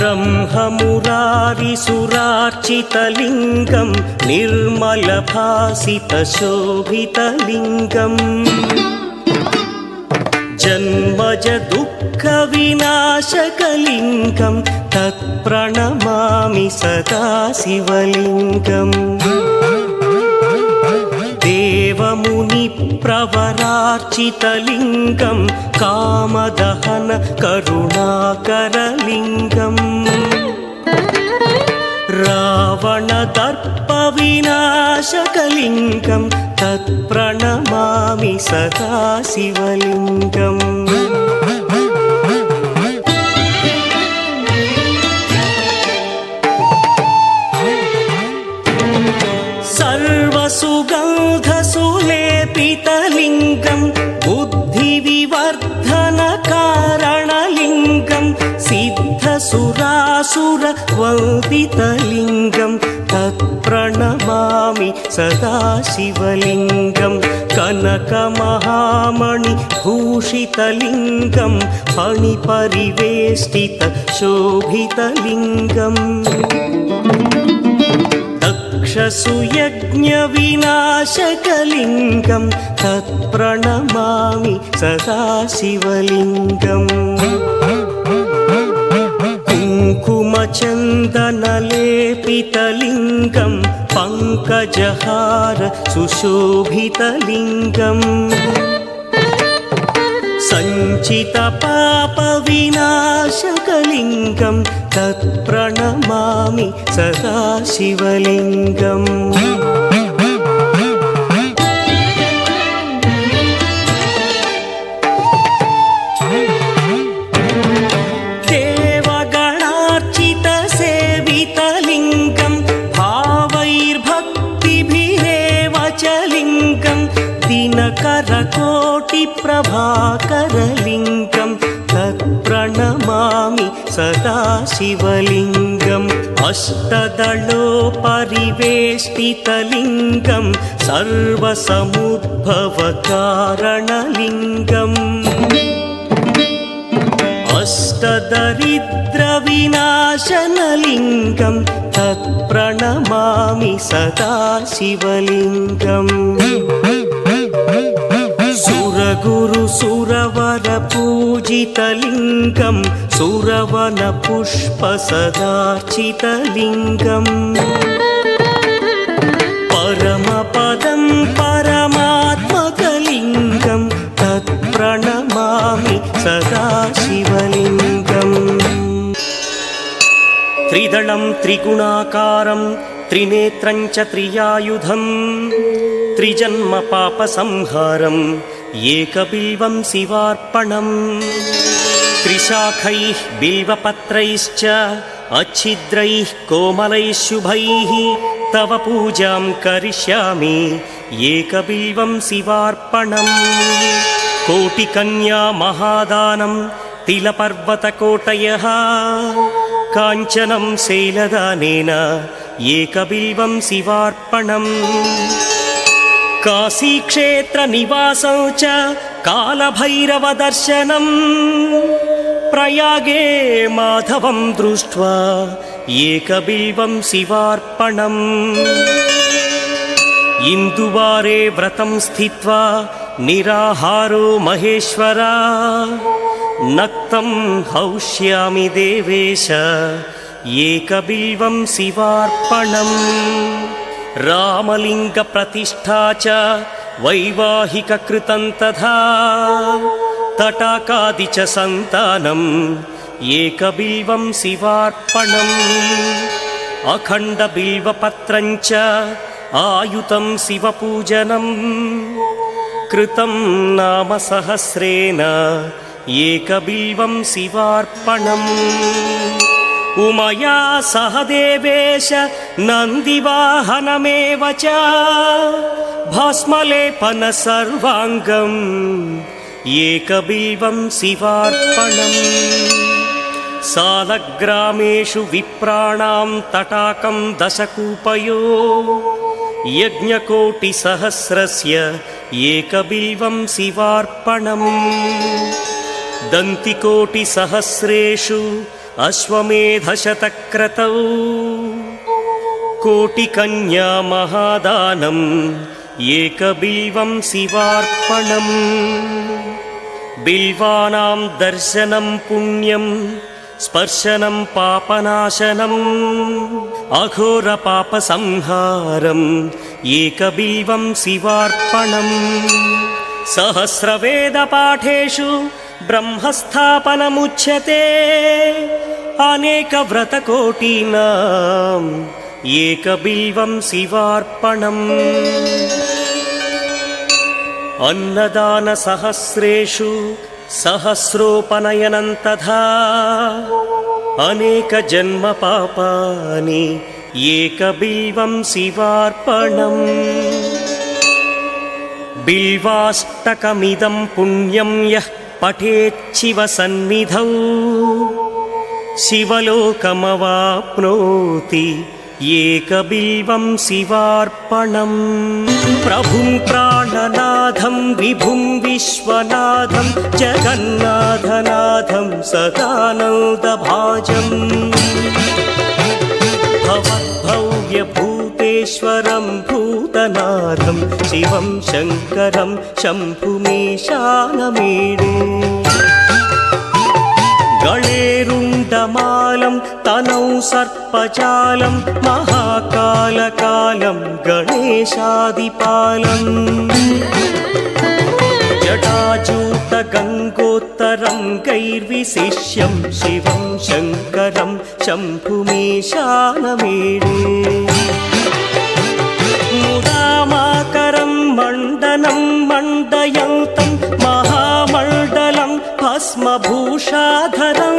ब्रह्ममुरारिसुरार्चितलिङ्गं निर्मलभासितशोभितलिङ्गम् जन्मज दुःखविनाशकलिङ्गं तत्प्रणमामि सदा शिवलिङ्गम् देवमुनिप्रवरार्चितलिङ्गं कामदहन करुणाकरलिङ्गम् रावणदर्पविनाशकलिङ्गं तत्प्रणमामि सदा शिवलिङ्गम् सर्वसुगन्धसुलेपितलिङ्गं बुद्धिविवर्धनकारणलिङ्गं सिद्धसुरासुरवन्दितलिङ्गं तत्प्रणमामि सदा शिवलिङ्गं कनकमहामणिभूषितलिङ्गं फणिपरिवेष्टितशोभितलिङ्गम् दक्षसुयज्ञविनाशकलिङ्गं तत्प्रणमामि सदा शिवलिङ्गम् कुङ्कुमचन्दनलेपितलिङ्गं पङ्कजहार सुशोभितलिङ्गम् सञ्चितपापविनाशकलिङ्गं तत्प्रणमामि सदा शिवलिङ्गम् देवगणार्चितसेवितलिङ्गं भावैर्भक्तिभिरेव च लिङ्गं दिनकरकोटिप्रभाकरलिङ्गं तत्प्रणमामि सदा शिवलिङ्गम् अष्टदलोपरिवेष्टितलिङ्गं सर्वसमुद्भवकारणलिङ्गम् अष्टदरिद्रविनाशनलिङ्गं तत्प्रणमामि सदा शिवलिङ्गम् सुरगुरुसुरवरपूजितलिङ्गं सुरवनपुष्पसदार्चितलिङ्गम् परमपदं परमात्मकलिङ्गं तत्प्रणमामि सदा शिवलिङ्गम् त्रिदलं त्रिगुणाकारं त्रिनेत्रं च त्रियायुधं त्रिजन्मपापसंहारं एकबिल्वं शिवार्पणम् त्रिशाखैः बिल्वपत्रैश्च अच्छिद्रैः कोमलैः शुभैः तव पूजां करिष्यामि एकबिल्वं शिवार्पणम् कोटिकन्या महादानं तिलपर्वतकोटयः काञ्चनं शैलदानेन एकबिल्वं शिवार्पणम् काशीक्षेत्रनिवासं च कालभैरवदर्शनं प्रयागे माधवं दृष्ट्वा एकबिल्वं शिवार्पणम् इन्दुवारे व्रतं स्थित्वा निराहारो महेश्वरा नक्तं हौष्यामि देवेश एकबिल्वं शिवार्पणम् रामलिङ्गप्रतिष्ठा च वैवाहिककृतं तथा तटाकादि च सन्तानम् एकबिल्वं शिवार्पणम् अखण्डबिल्वपत्रं च आयुतं शिवपूजनं कृतं नाम सहस्रेण एकबिल्वं शिवार्पणम् उमया सह देवेश नन्दिवाहनमेव च भस्मलेपन सर्वाङ्गम् एकबिल्वं शिवार्पणम् सालग्रामेषु विप्राणां तटाकं दशकूपयो यज्ञकोटिसहस्रस्य एकबिल्वं शिवार्पणम् दन्तिकोटिसहस्रेषु अश्वमेधशतक्रतौ कोटिकन्या महादानम् एकबिल्वं शिवार्पणम् बिल्वानां दर्शनं पुण्यं स्पर्शनं पापनाशनम् अघोरपापसंहारम् एकबिल्वं शिवार्पणम् सहस्रवेदपाठेषु ब्रह्मस्थापनमुच्यते अनेकव्रतकोटीनाम् एकबिल्वं शिवार्पणम् अन्नदानसहस्रेषु सहस्रोपनयनं तथा अनेकजन्मपापानि एकबिल्वं शिवार्पणम् बिल्वाष्टकमिदं पुण्यं यः पठेच्छिवसन्निधौ शिवलोकमवाप्नोति एकबिल्वं शिवार्पणम् प्रभुं प्राणनाथं विभुं विश्वनाथं जगन्नाथनाथं सदानन्दभाजम् भवद्भव्यभूतेश्वरं भूतनाथं शिवं शङ्करं शम्भुमीशानमीडे गणेरुण्डमालं तनौ सर्पजालं महाकालकालं गणेशादिपालम् जटाजूटगङ्गोत्तरं गैर्विशिष्यं शिवं शङ्करं शम्भुमीशानमीडे मुदामाकरं मण्डनं मण्डयन्तं महामण्डलं भस्मभूषाधरं